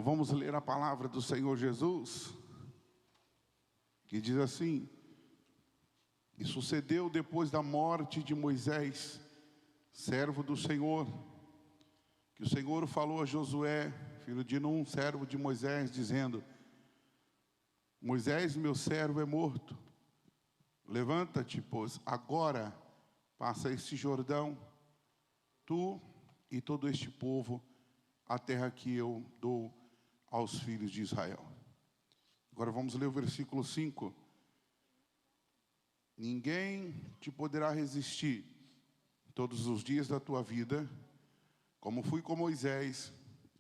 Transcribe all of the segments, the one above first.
Vamos ler a palavra do Senhor Jesus, que diz assim: e sucedeu depois da morte de Moisés, servo do Senhor, que o Senhor falou a Josué, filho de Num, servo de Moisés, dizendo: Moisés, meu servo, é morto. Levanta-te, pois agora passa este Jordão, tu e todo este povo, a terra que eu dou aos filhos de Israel. Agora vamos ler o versículo 5. Ninguém te poderá resistir todos os dias da tua vida, como fui com Moisés,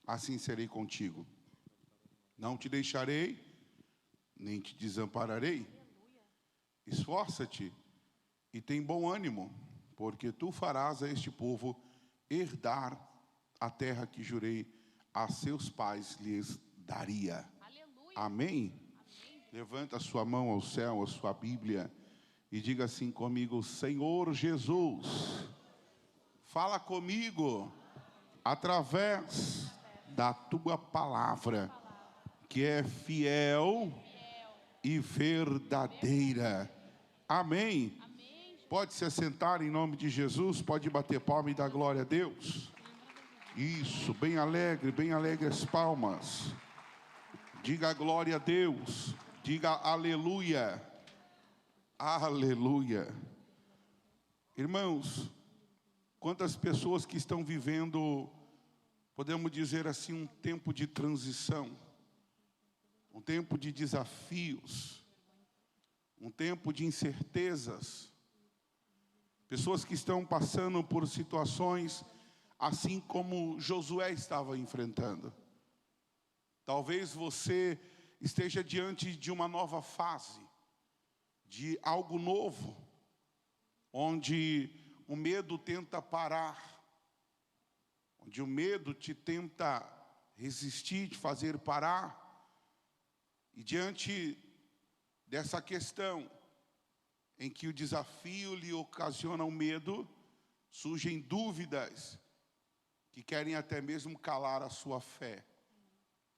assim serei contigo. Não te deixarei, nem te desampararei. Esforça-te e tem bom ânimo, porque tu farás a este povo herdar a terra que jurei a seus pais lhes daria. Aleluia. Amém? Amém? Levanta a sua mão ao céu, a sua Bíblia, e diga assim comigo: Senhor Jesus, fala comigo através da tua palavra, que é fiel e verdadeira. Amém? Pode se assentar em nome de Jesus, pode bater palma e dar glória a Deus. Isso, bem alegre as palmas. Diga glória a Deus, diga aleluia, aleluia. Irmãos, quantas pessoas que estão vivendo, podemos dizer assim, um tempo de transição, um tempo de desafios, um tempo de incertezas. Pessoas que estão passando por situações assim como Josué estava enfrentando. Talvez você esteja diante de uma nova fase, de algo novo, onde o medo tenta parar, onde o medo te tenta resistir, te fazer parar. E diante dessa questão, em que o desafio lhe ocasiona o medo, surgem dúvidas que querem até mesmo calar a sua fé,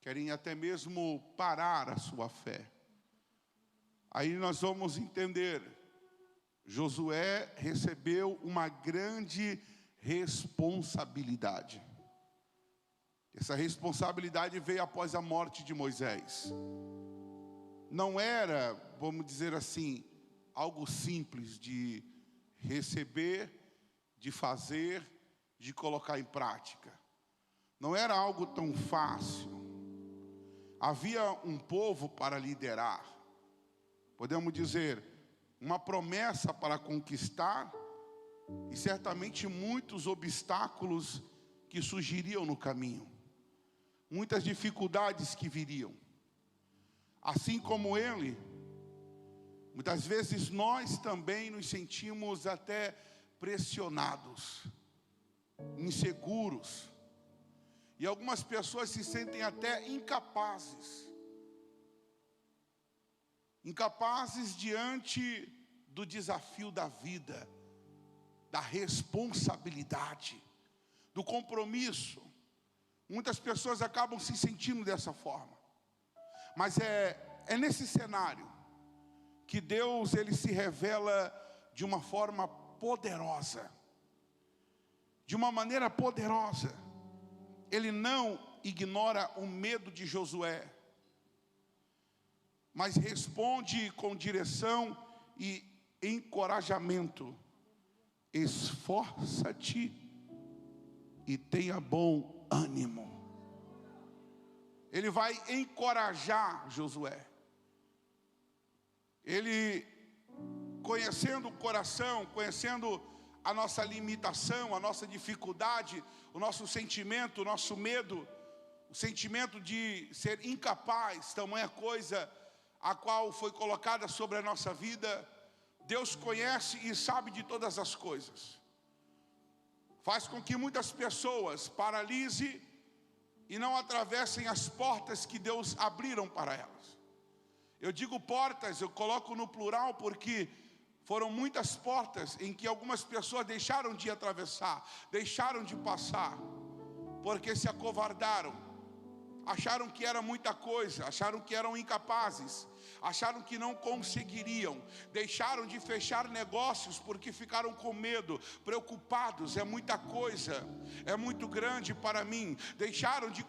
querem até mesmo parar a sua fé. Aí nós vamos entender, Josué recebeu uma grande responsabilidade. Essa responsabilidade veio após a morte de Moisés. Não era, vamos dizer assim, algo simples de receber, de fazer, de colocar em prática. Não era algo tão fácil. Havia um povo para liderar. Podemos dizer, uma promessa para conquistar e certamente muitos obstáculos que surgiriam no caminho. Muitas dificuldades que viriam. Assim como ele, muitas vezes nós também nos sentimos até pressionados, inseguros, e algumas pessoas se sentem até incapazes diante do desafio da vida, da responsabilidade, do compromisso. Muitas pessoas acabam se sentindo dessa forma, mas é nesse cenário que Deus, ele se revela de uma forma poderosa, de uma maneira poderosa. Ele não ignora o medo de Josué, mas responde com direção e encorajamento. Esforça-te e tenha bom ânimo. Ele vai encorajar Josué. Ele, conhecendo o coração, conhecendo a nossa limitação, a nossa dificuldade, o nosso sentimento, o nosso medo, o sentimento de ser incapaz, tamanha coisa a qual foi colocada sobre a nossa vida, Deus conhece e sabe de todas as coisas. Faz com que muitas pessoas paralisem e não atravessem as portas que Deus abriram para elas. Eu digo portas, eu coloco no plural porque foram muitas portas em que algumas pessoas deixaram de atravessar, deixaram de passar, porque se acovardaram. acharam que era muita coisa, acharam que eram incapazes, acharam que não conseguiriam, deixaram de fechar negócios porque ficaram com medo, preocupados. É muita coisa, é muito grande para mim. Deixaram de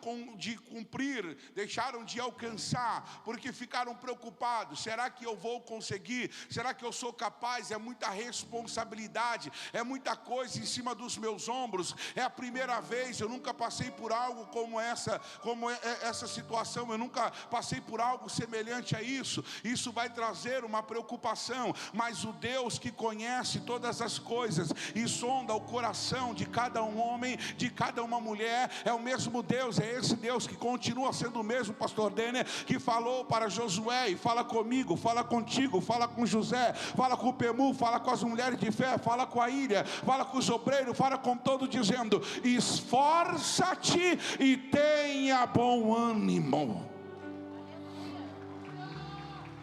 cumprir, deixaram de alcançar porque ficaram preocupados. Será que eu vou conseguir? Será que eu sou capaz? É muita responsabilidade, é muita coisa em cima dos meus ombros. É a primeira vez, eu nunca passei por algo como essa situação, eu nunca passei por algo semelhante a isso. Isso vai trazer uma preocupação, mas o Deus que conhece todas as coisas e sonda o coração de cada um homem, de cada uma mulher, é o mesmo Deus. É esse Deus que continua sendo o mesmo, pastor Denner, que falou para Josué, e fala comigo, fala contigo, fala com José, fala com o Pemu, fala com as mulheres de fé, fala com a ilha, fala com os obreiros, fala com todo, dizendo: esforça-te e tenha bom ânimo.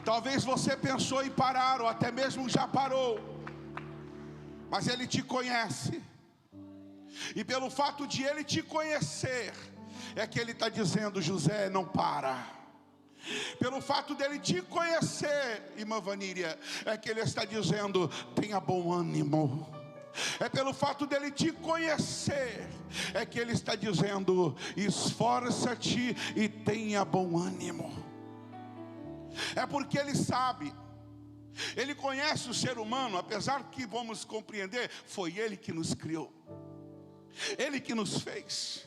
Talvez você pensou em parar, ou até mesmo já parou, mas Ele te conhece, e pelo fato de Ele te conhecer, é que Ele está dizendo: José, não para. Pelo fato dele te conhecer, irmã Vaníria, é que Ele está dizendo: tenha bom ânimo. É pelo fato dele te conhecer, é que Ele está dizendo: esforça-te e tenha bom ânimo. É porque Ele sabe, Ele conhece o ser humano, apesar que vamos compreender, foi Ele que nos criou, Ele que nos fez.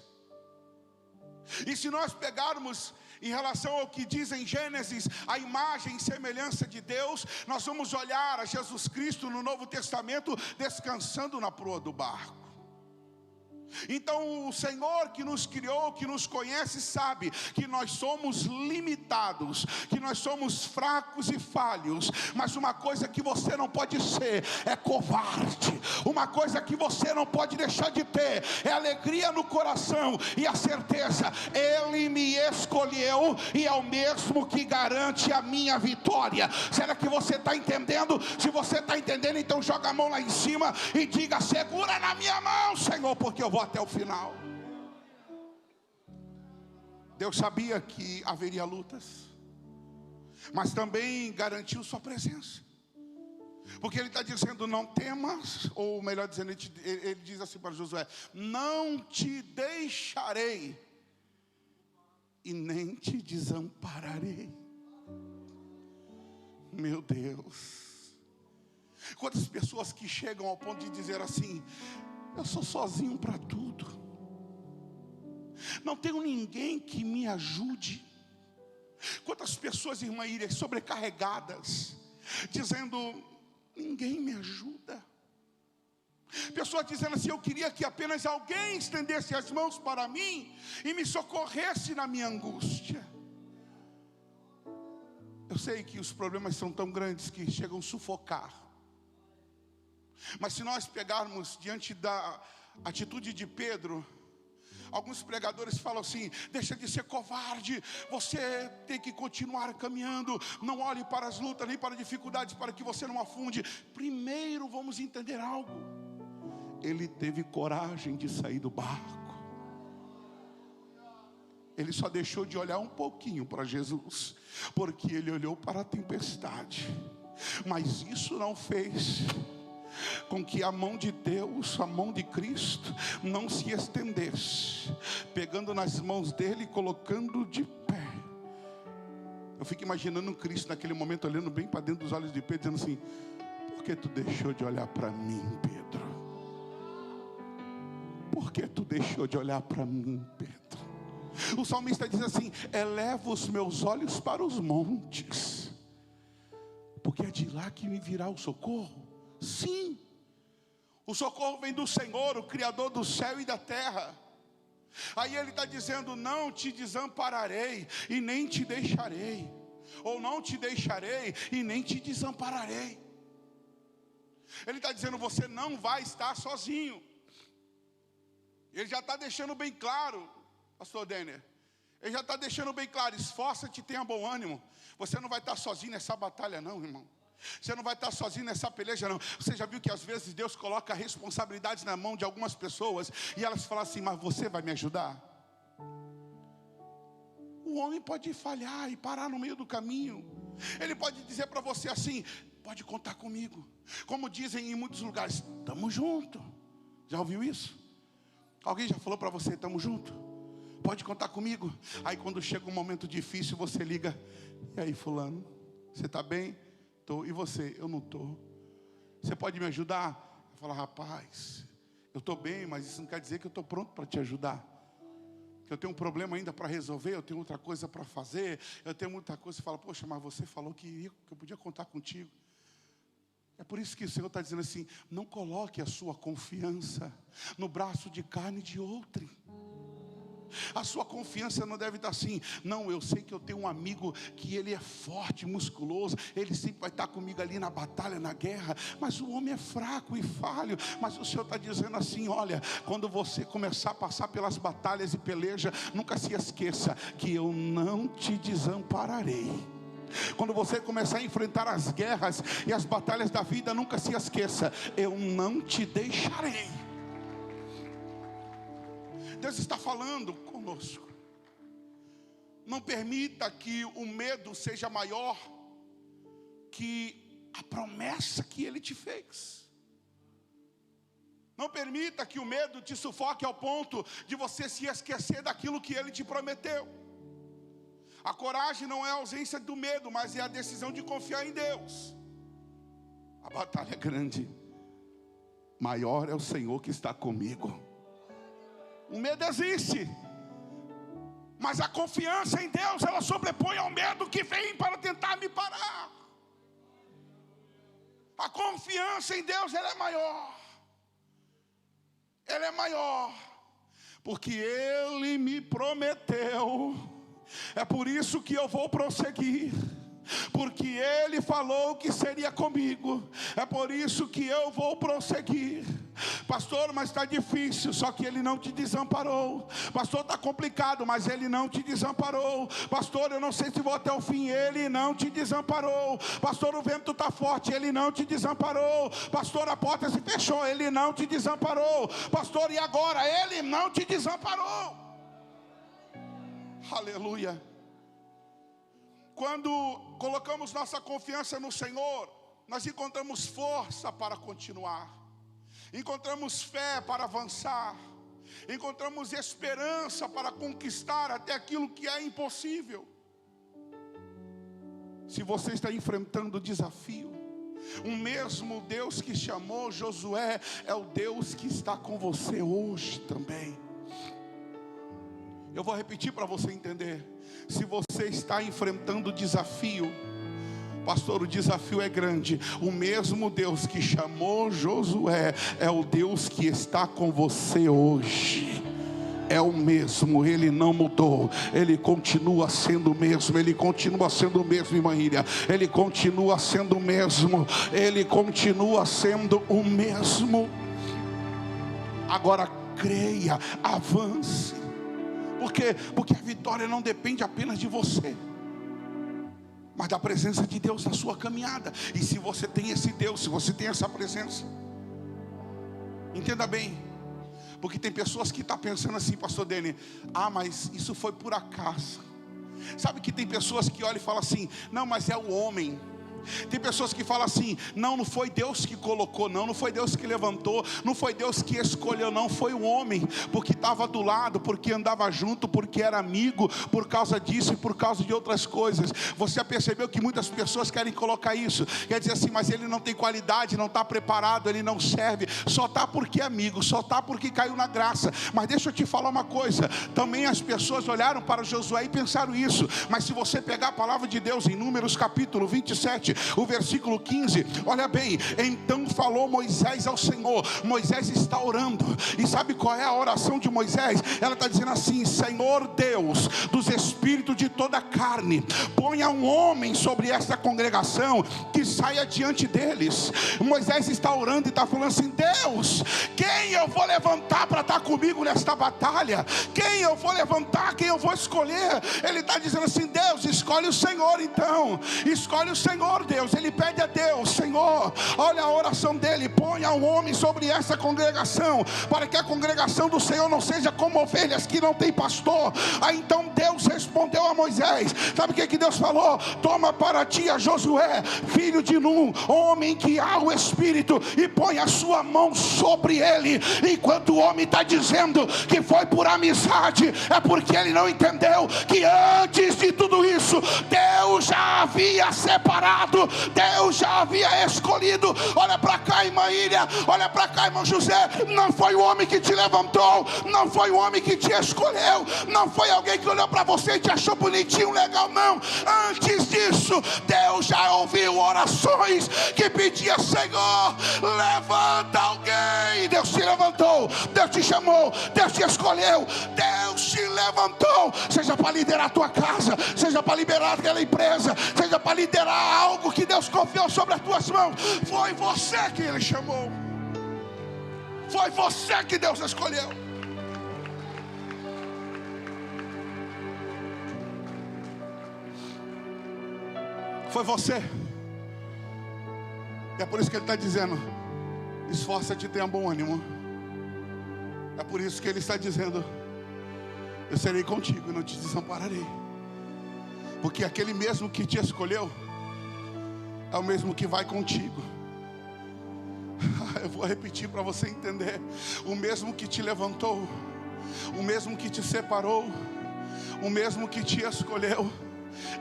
E se nós pegarmos em relação ao que diz em Gênesis, a imagem e semelhança de Deus, nós vamos olhar a Jesus Cristo no Novo Testamento descansando na proa do barco. Então o Senhor que nos criou, que nos conhece, sabe que nós somos limitados, que nós somos fracos e falhos. Mas uma coisa que você não pode ser é covarde. Uma coisa que você não pode deixar de ter é alegria no coração e a certeza: Ele me escolheu e é o mesmo que garante a minha vitória. Será que você está entendendo? Se você está entendendo, então joga a mão lá em cima e diga: segura na minha mão, Senhor, porque eu vou até o final. Deus sabia que haveria lutas, mas também garantiu sua presença, porque Ele está dizendo: não temas, ou melhor dizendo, Ele diz assim para Josué: não te deixarei e nem te desampararei. Meu Deus, quantas pessoas que chegam ao ponto de dizer assim: eu sou sozinho para tudo, não tenho ninguém que me ajude. Quantas pessoas, irmã Íria, sobrecarregadas, dizendo: ninguém me ajuda. Pessoas dizendo assim: eu queria que apenas alguém estendesse as mãos para mim e me socorresse na minha angústia. Eu sei que os problemas são tão grandes que chegam a sufocar, mas se nós pegarmos diante da atitude de Pedro, alguns pregadores falam assim: deixa de ser covarde, você tem que continuar caminhando, não olhe para as lutas nem para as dificuldades, para que você não afunde. Primeiro vamos entender algo: ele teve coragem de sair do barco. Ele só deixou de olhar um pouquinho para Jesus, porque ele olhou para a tempestade. Mas isso não fez com que a mão de Deus, a mão de Cristo, não se estendesse, pegando nas mãos dele e colocando de pé. Eu fico imaginando Cristo naquele momento, olhando bem para dentro dos olhos de Pedro, dizendo assim: por que tu deixou de olhar para mim, Pedro? Por que tu deixou de olhar para mim, Pedro? O salmista diz assim: eleva os meus olhos para os montes, porque é de lá que me virá o socorro. Sim, o socorro vem do Senhor, o Criador do céu e da terra. Aí Ele está dizendo: não te desampararei e nem te deixarei, ou não te deixarei e nem te desampararei. Ele está dizendo: você não vai estar sozinho. Ele já está deixando bem claro, pastor Denner, ele já está deixando bem claro: esforça-te e tenha bom ânimo. Você não vai estar sozinho nessa batalha não, irmão. Você não vai estar sozinho nessa peleja não. Você já viu que às vezes Deus coloca responsabilidades na mão de algumas pessoas e elas falam assim: mas você vai me ajudar? O homem pode falhar e parar no meio do caminho. Ele pode dizer para você assim: pode contar comigo. Como dizem em muitos lugares, estamos juntos. Já ouviu isso? Alguém já falou para você, estamos juntos? Pode contar comigo. Aí quando chega um momento difícil, você liga: e aí fulano, você está bem? Estou. E você? Eu não estou. Você pode me ajudar? Eu falo: rapaz, eu estou bem, mas isso não quer dizer que eu estou pronto para te ajudar. Eu tenho um problema ainda para resolver, eu tenho outra coisa para fazer, eu tenho muita coisa. Você fala: poxa, mas você falou que eu podia contar contigo. É por isso que o Senhor está dizendo assim: não coloque a sua confiança no braço de carne de outrem. A sua confiança não deve estar assim: não, eu sei que eu tenho um amigo que ele é forte, musculoso, ele sempre vai estar comigo ali na batalha, na guerra, mas o homem é fraco e falho. Mas o Senhor está dizendo assim: olha, quando você começar a passar pelas batalhas e peleja, nunca se esqueça que eu não te desampararei. Quando você começar a enfrentar as guerras e as batalhas da vida, nunca se esqueça: eu não te deixarei. Deus está falando conosco. Não permita que o medo seja maior que a promessa que Ele te fez. Não permita que o medo te sufoque ao ponto de você se esquecer daquilo que Ele te prometeu. A coragem não é a ausência do medo, mas é a decisão de confiar em Deus. A batalha é grande. Maior é o Senhor que está comigo. O medo existe, mas a confiança em Deus, ela sobrepõe ao medo que vem para tentar me parar. A confiança em Deus, ela é maior. Ela é maior, porque Ele me prometeu. É por isso que eu vou prosseguir, porque Ele falou que seria comigo. É por isso que eu vou prosseguir. Pastor, mas está difícil, só que Ele não te desamparou. Pastor, está complicado, mas Ele não te desamparou. Pastor, eu não sei se vou até o fim, Ele não te desamparou. Pastor, o vento está forte, Ele não te desamparou. Pastor, a porta se fechou, Ele não te desamparou. Pastor, e agora? Ele não te desamparou. Aleluia. Quando colocamos nossa confiança no Senhor, nós encontramos força para continuar. Encontramos fé para avançar. Encontramos esperança para conquistar até aquilo que é impossível. Se você está enfrentando desafio, o mesmo Deus que chamou Josué é o Deus que está com você hoje também. Eu vou repetir para você entender. Se você está enfrentando desafio, pastor, o desafio é grande. O mesmo Deus que chamou Josué é o Deus que está com você hoje. É o mesmo, Ele não mudou. Ele continua sendo o mesmo. Ele continua sendo o mesmo, irmã Ilha. Ele continua sendo o mesmo. Ele continua sendo o mesmo. Agora creia, avance. Por quê? Porque a vitória não depende apenas de você, mas da presença de Deus na sua caminhada. E se você tem esse Deus, se você tem essa presença, entenda bem, porque tem pessoas que estão pensando assim: pastor Dene, mas isso foi por acaso. Sabe que tem pessoas que olham e falam assim: não, mas é o homem. Tem pessoas que falam assim: não foi Deus que colocou, não foi Deus que levantou, não foi Deus que escolheu, não, foi o homem, porque estava do lado, porque andava junto, porque era amigo, por causa disso e por causa de outras coisas. Você já percebeu que muitas pessoas querem colocar isso, quer dizer assim: mas ele não tem qualidade, não está preparado, ele não serve, só está porque é amigo, só está porque caiu na graça. Mas deixa eu te falar uma coisa, também as pessoas olharam para Josué e pensaram isso. Mas se você pegar a palavra de Deus em Números capítulo 27, o versículo 15, olha bem: então falou Moisés ao Senhor. Moisés está orando, e sabe qual é a oração de Moisés? Ela está dizendo assim: Senhor Deus dos espíritos de toda a carne, ponha um homem sobre esta congregação que saia diante deles. Moisés está orando e está falando assim: Deus, quem eu vou levantar para estar comigo nesta batalha? Quem eu vou levantar? Quem eu vou escolher? Ele está dizendo assim: Deus, escolhe o Senhor então, escolhe o Senhor por Deus, ele pede a Deus: Senhor, olha a oração dele, ponha um homem sobre essa congregação, para que a congregação do Senhor não seja como ovelhas que não tem pastor. Aí então Deus respondeu a Moisés, sabe o que Deus falou? Toma para ti a Josué, filho de Nun, homem que há o Espírito, e põe a sua mão sobre ele. Enquanto o homem está dizendo que foi por amizade, é porque ele não entendeu que antes de tudo isso, Deus já havia separado, Deus já havia escolhido. Olha para cá, irmã Ilha, olha para cá, irmão José. Não foi o homem que te levantou, não foi o homem que te escolheu, não foi alguém que olhou para você e te achou bonitinho, legal, não. Antes disso, Deus já ouviu orações que pedia: Senhor, levanta alguém. Deus te levantou, Deus te chamou, Deus te escolheu, Deus te levantou, seja para liderar a tua casa, seja para liberar aquela empresa, seja para liderar algo que Deus confiou sobre as tuas mãos. Foi você que Ele chamou, foi você que Deus escolheu. Foi você. E é por isso que Ele está dizendo: esforça-te e tenha bom ânimo. É por isso que Ele está dizendo: eu serei contigo e não te desampararei. Porque aquele mesmo que te escolheu é o mesmo que vai contigo. Eu vou repetir para você entender: o mesmo que te levantou, o mesmo que te separou, o mesmo que te escolheu,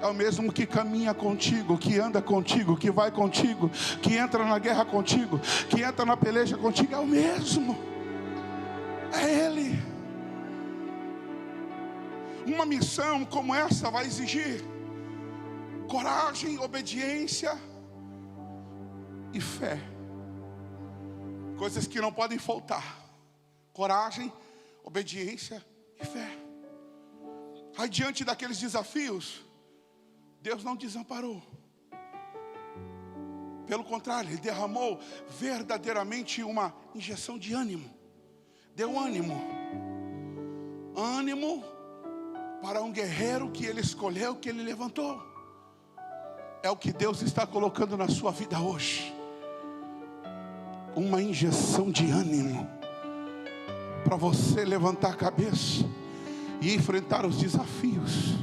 é o mesmo que caminha contigo, que anda contigo, que vai contigo, que entra na guerra contigo, que entra na peleja contigo. É o mesmo, é Ele. Uma missão como essa vai exigir coragem, obediência e fé. Coisas que não podem faltar: coragem, obediência e fé. Aí diante daqueles desafios, Deus não desamparou. Pelo contrário, Ele derramou verdadeiramente uma injeção de ânimo. Deu ânimo. Ânimo para um guerreiro que Ele escolheu, que Ele levantou. É o que Deus está colocando na sua vida hoje. Uma injeção de ânimo para você levantar a cabeça e enfrentar os desafios,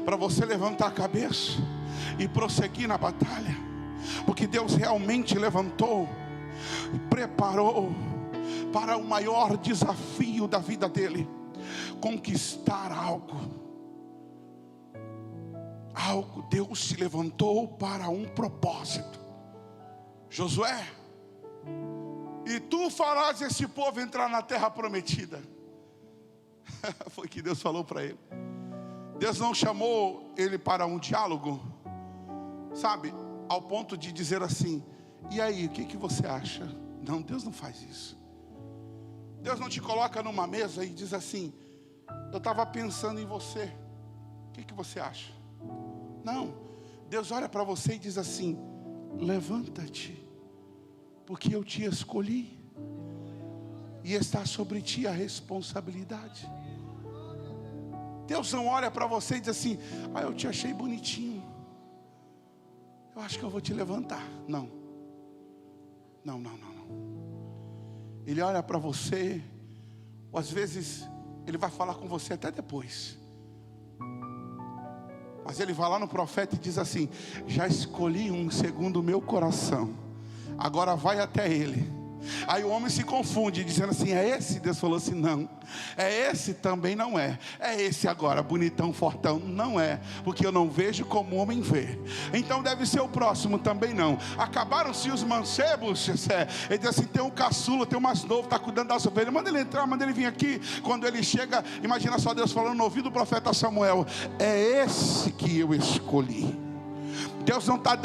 para você levantar a cabeça e prosseguir na batalha, porque Deus realmente levantou, preparou para o maior desafio da vida dele: conquistar algo. Deus se levantou para um propósito. Josué, e tu farás esse povo entrar na terra prometida. Foi o que Deus falou para ele. Deus não chamou ele para um diálogo, sabe, ao ponto de dizer assim: e aí, o que você acha? Não, Deus não faz isso. Deus não te coloca numa mesa e diz assim: eu estava pensando em você, o que você acha? Não, Deus olha para você e diz assim: levanta-te, porque eu te escolhi, e está sobre ti a responsabilidade. Deus não olha para você e diz assim: eu te achei bonitinho, eu acho que eu vou te levantar. Não. Ele olha para você, ou às vezes Ele vai falar com você até depois, mas Ele vai lá no profeta e diz assim: já escolhi um segundo o meu coração, agora vai até ele. Aí o homem se confunde, dizendo assim: é esse? Deus falou assim: não, é esse também não é. É esse agora, bonitão, fortão? Não é, porque eu não vejo como o homem vê. Então deve ser o próximo? Também não. Acabaram-se os mancebos. Ele diz assim: tem um caçula, tem um mais novo, está cuidando das ovelhas, manda ele entrar, manda ele vir aqui. Quando ele chega, imagina só Deus falando no ouvido do profeta Samuel: é esse que eu escolhi. Deus não está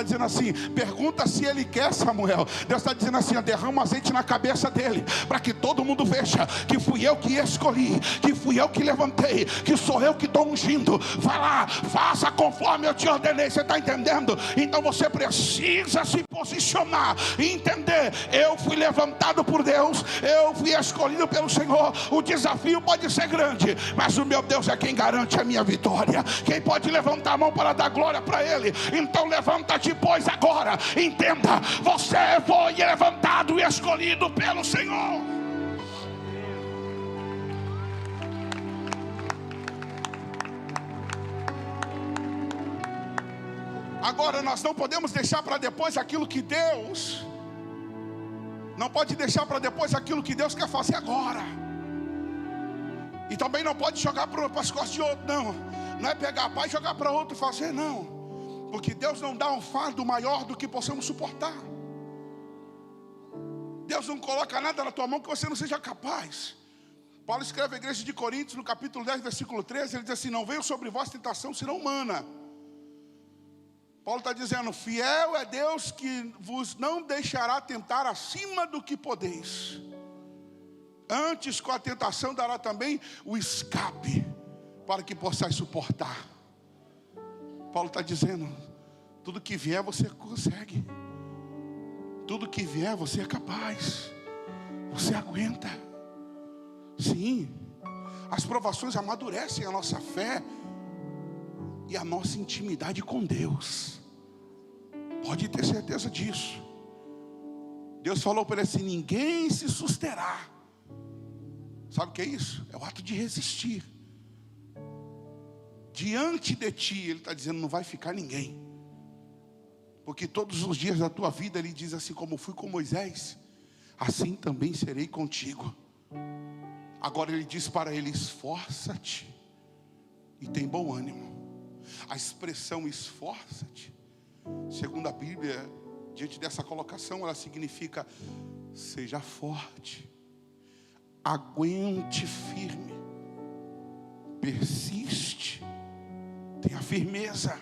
dizendo assim: pergunta se ele quer, Samuel. Deus está dizendo assim: derrama azeite na cabeça dele, para que todo mundo veja que fui eu que escolhi, que fui eu que levantei, que sou eu que estou ungindo. Vai lá, faça conforme eu te ordenei. Você está entendendo? Então você precisa se posicionar e entender: eu fui levantado por Deus, eu fui escolhido pelo Senhor. O desafio pode ser grande, mas o meu Deus é quem garante a minha vitória. Quem pode levantar a mão para dar glória para Ele? dele. Então levanta-te, pois, agora. Entenda, você foi levantado e escolhido pelo Senhor. Agora nós não podemos deixar para depois aquilo que Deus não pode deixar para depois aquilo que Deus quer fazer agora. E também não pode jogar para as costas de outro, não. Não é pegar a paz e jogar para outro fazer, não. Porque Deus não dá um fardo maior do que possamos suportar. Deus não coloca nada na tua mão que você não seja capaz. Paulo escreve à igreja de Coríntios, no capítulo 10, versículo 13, ele diz assim: não veio sobre vós tentação senão humana. Paulo está dizendo: fiel é Deus que vos não deixará tentar acima do que podeis. Antes, com a tentação, dará também o escape, para que possais suportar. Paulo está dizendo: tudo que vier você consegue. Tudo que vier você é capaz. Você aguenta. Sim, as provações amadurecem a nossa fé e a nossa intimidade com Deus. Pode ter certeza disso. Deus falou para ele assim: ninguém se susterá. Sabe o que é isso? É o ato de resistir. Diante de ti, ele está dizendo: não vai ficar ninguém. Porque todos os dias da tua vida, ele diz assim: como fui com Moisés, assim também serei contigo. Agora ele diz para ele: esforça-te e tem bom ânimo. A expressão esforça-te, segundo a Bíblia, diante dessa colocação, ela significa: seja forte, aguente firme, persiste, tenha firmeza.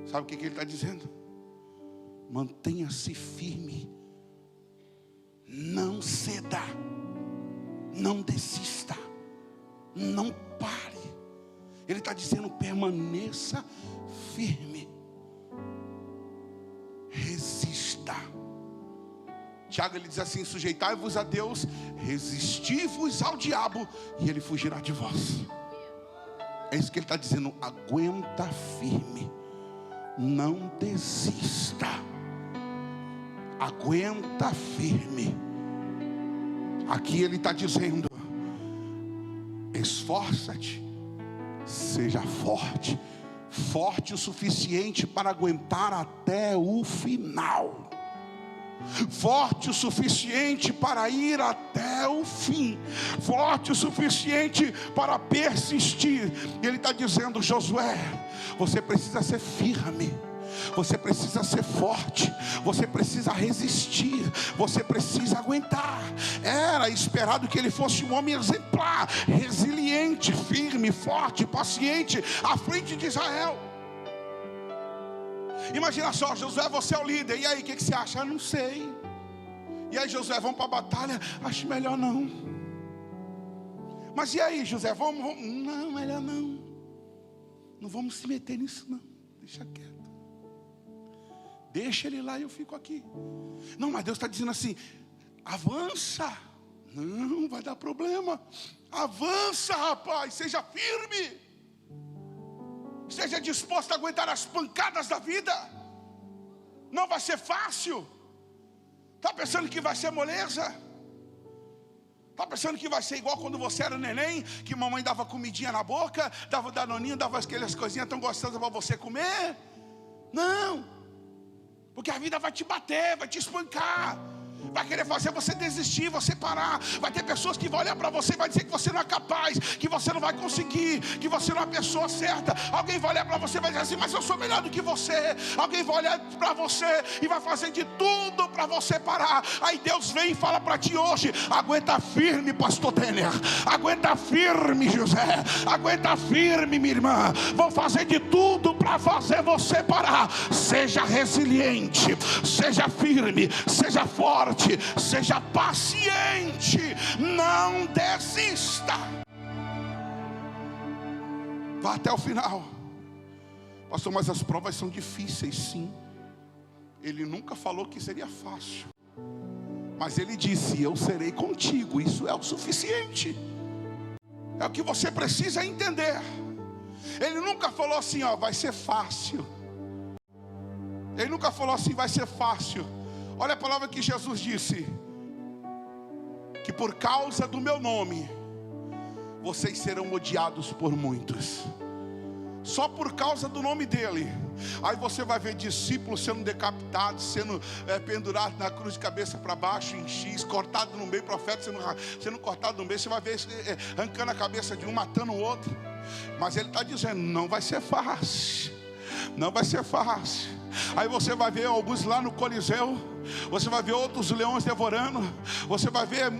Sabe o que ele está dizendo? Mantenha-se firme, não ceda, não desista, não pare. Ele está dizendo: permaneça firme, resista. Tiago, ele diz assim: sujeitai-vos a Deus, resisti-vos ao diabo, e ele fugirá de vós. É isso que ele está dizendo: aguenta firme, não desista, aguenta firme. Aqui ele está dizendo: esforça-te, seja forte, forte o suficiente para aguentar até o final, forte o suficiente para ir até o fim, forte o suficiente para persistir. Ele está dizendo: Josué, você precisa ser firme, você precisa ser forte, você precisa resistir, você precisa aguentar. Era esperado que ele fosse um homem exemplar, resiliente, firme, forte, paciente, à frente de Israel. Imagina só, Josué, você é o líder, e aí, o que você acha? Eu não sei. E aí, Josué, vamos para a batalha? Acho melhor não. Mas e aí, Josué, vamos? Não, melhor não. Não vamos se meter nisso não, deixa quieto. Deixa ele lá e eu fico aqui. Não, mas Deus está dizendo assim: avança. Não, vai dar problema. Avança, rapaz, seja firme. Esteja disposto a aguentar as pancadas da vida. Não vai ser fácil. Está pensando que vai ser moleza? Está pensando que vai ser igual quando você era neném, que mamãe dava comidinha na boca, dava danoninho, dava aquelas coisinhas tão gostosas para você comer? Não. Porque a vida vai te bater, vai te espancar, vai querer fazer você desistir, você parar. Vai ter pessoas que vão olhar para você e vai dizer que você não é capaz, que você não vai conseguir, que você não é a pessoa certa. Alguém vai olhar para você e vai dizer assim: mas eu sou melhor do que você. Alguém vai olhar para você e vai fazer de tudo para você parar. Aí Deus vem e fala para ti hoje: aguenta firme, pastor Denner, aguenta firme, José, aguenta firme, minha irmã. Vão fazer de tudo para fazer você parar. Seja resiliente, seja firme, seja forte, seja paciente, não desista. Vá até o final. Pastor, mas as provas são difíceis. Sim. Ele nunca falou que seria fácil, mas ele disse: eu serei contigo. Isso é o suficiente. É o que você precisa entender. Ele nunca falou assim, ó, vai ser fácil. Ele nunca falou assim, vai ser fácil. Olha a palavra que Jesus disse: que por causa do meu nome, vocês serão odiados por muitos. Só por causa do nome dele. Aí você vai ver discípulos sendo decapitados, sendo pendurados na cruz de cabeça para baixo, em X, cortado no meio, profeta sendo cortado no meio. Você vai ver arrancando a cabeça de um, matando o outro. Mas ele está dizendo, não vai ser fácil. Não vai ser fácil. Aí você vai ver alguns lá no Coliseu, você vai ver outros leões devorando, você vai ver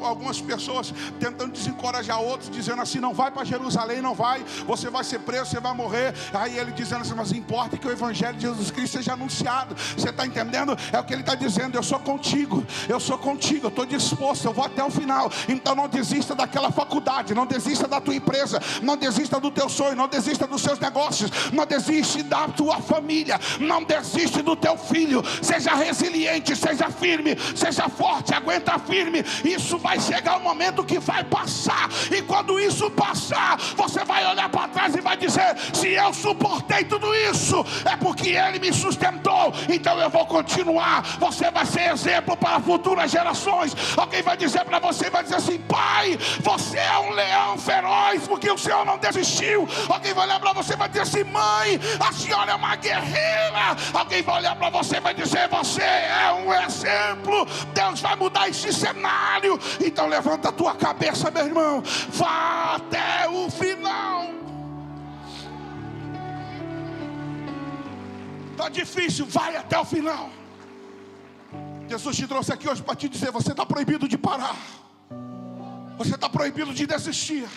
algumas pessoas tentando desencorajar outros, dizendo assim, não vai para Jerusalém, não vai, você vai ser preso, você vai morrer. Aí ele dizendo assim, mas importa que o evangelho de Jesus Cristo seja anunciado. Você está entendendo? É o que ele está dizendo, eu sou contigo, eu estou disposto, eu vou até o final. Então não desista daquela faculdade, não desista da tua empresa, não desista do teu sonho, não desista dos seus negócios, não desiste da tua família, não desiste do teu filho. Seja resiliente, seja firme, seja forte, aguenta firme. Isso vai chegar um momento que vai passar, e quando isso passar, você vai olhar para trás e vai dizer, se eu suportei tudo isso, é porque ele me sustentou, então eu vou continuar. Você vai ser exemplo para futuras gerações. Alguém vai dizer para você, vai dizer assim, pai, você é um leão feroz, porque o Senhor não desistiu. Alguém vai olhar para você e vai dizer assim, mãe, a senhora é uma guerreira. Alguém vai olhar para você e vai dizer, você é um exemplo. Deus vai mudar esse cenário. Então levanta a tua cabeça, meu irmão, vá até o final. Está difícil, vai até o final. Jesus te trouxe aqui hoje para te dizer, você está proibido de parar, você está proibido de desistir,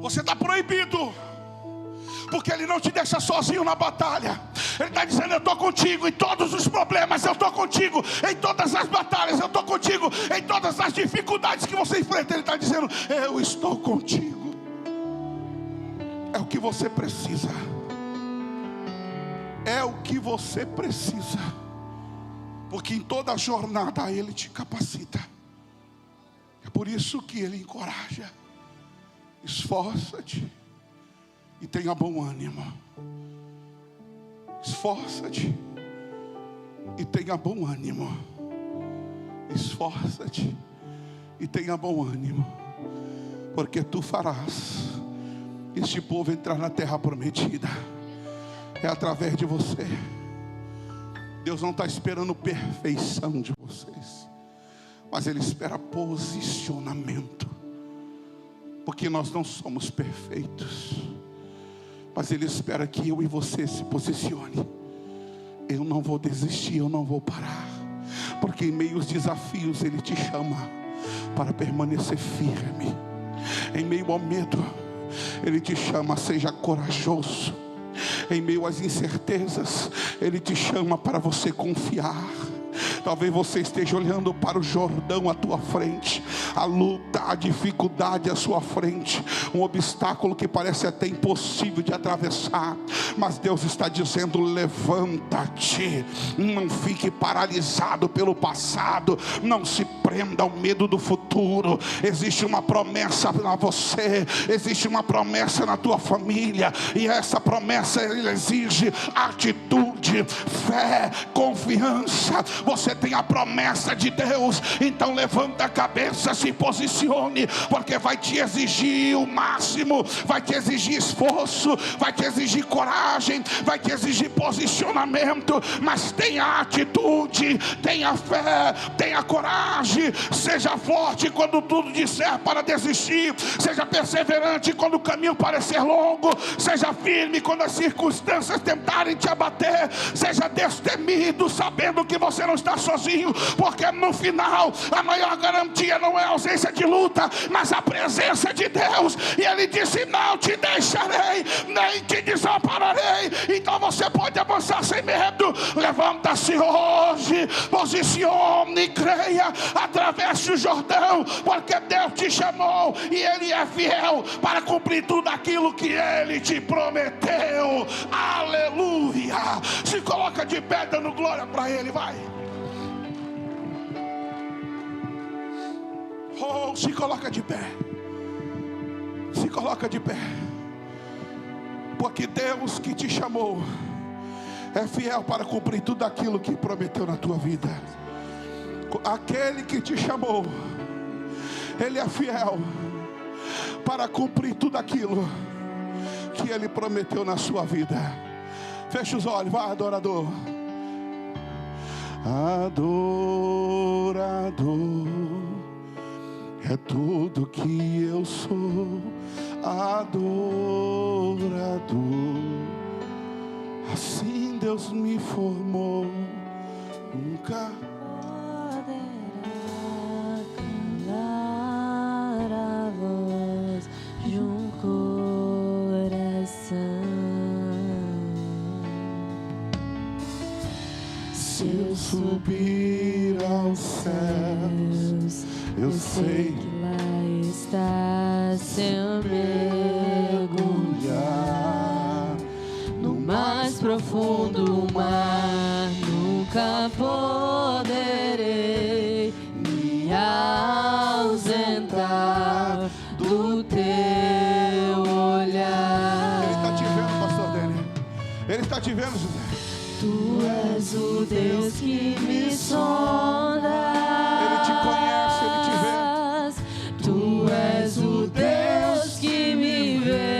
você está proibido, porque Ele não te deixa sozinho na batalha. Ele está dizendo, eu estou contigo em todos os problemas, eu estou contigo em todas as batalhas, eu estou contigo em todas as dificuldades que você enfrenta. Ele está dizendo, eu estou contigo. É o que você precisa. É o que você precisa. Porque em toda a jornada Ele te capacita. É por isso que Ele encoraja. Esforça-te e tenha bom ânimo. Esforça-te e tenha bom ânimo. Esforça-te e tenha bom ânimo, porque tu farás este povo entrar na terra prometida. É através de você. Deus não está esperando perfeição de vocês, mas Ele espera posicionamento, porque nós não somos perfeitos, mas Ele espera que eu e você se posicione. Eu não vou desistir, eu não vou parar, porque em meio aos desafios Ele te chama para permanecer firme. Em meio ao medo Ele te chama, seja corajoso. Em meio às incertezas Ele te chama para você confiar. Talvez você esteja olhando para o Jordão à tua frente, a luta, a dificuldade à sua frente, um obstáculo que parece até impossível de atravessar, mas Deus está dizendo, levanta-te, não fique paralisado pelo passado, não se prenda ao medo do futuro. Existe uma promessa para você, existe uma promessa na tua família, e essa promessa exige atitude, fé, confiança. Você tem a promessa de Deus, então levanta a cabeça, se posicione, porque vai te exigir o máximo, vai te exigir esforço, vai te exigir coragem, vai te exigir posicionamento, mas tenha atitude, tenha fé, tenha coragem, seja forte quando tudo disser para desistir, seja perseverante quando o caminho parecer longo, seja firme quando as circunstâncias tentarem te abater, seja destemido sabendo que você não está sozinho, porque no final a maior garantia não é a ausência de luta, mas a presença de Deus. E Ele disse, não te deixarei, nem te desampararei. Então você pode avançar sem medo. Levanta-se hoje, posicione e creia, atravesse o Jordão, porque Deus te chamou e Ele é fiel para cumprir tudo aquilo que Ele te prometeu. Aleluia. Se coloca de pé dando glória para Ele, vai. Oh, se coloca de pé. Se coloca de pé. Porque Deus que te chamou é fiel para cumprir tudo aquilo que prometeu na tua vida. Aquele que te chamou, Ele é fiel para cumprir tudo aquilo que Ele prometeu na sua vida. Fecha os olhos, vai, adorador. Adorador é tudo que eu sou. Adorador, assim Deus me formou. Nunca poderá calar a voz de um coração. se eu subir aos céus, eu sei que lá está seu mergulhar no mais profundo mar. Nunca poderei me ausentar do teu olhar. Ele está te vendo, pastor Dele. Ele está te vendo, José. Tu és o Deus que me sonda. Ele te conhece, Ele te vê. Tu és o Deus que me vê.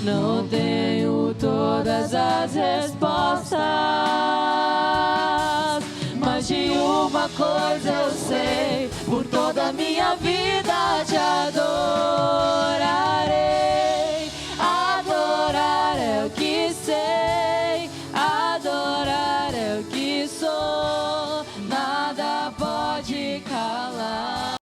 Não tenho todas as respostas, mas de uma coisa eu sei: por toda a minha vida te adorarei.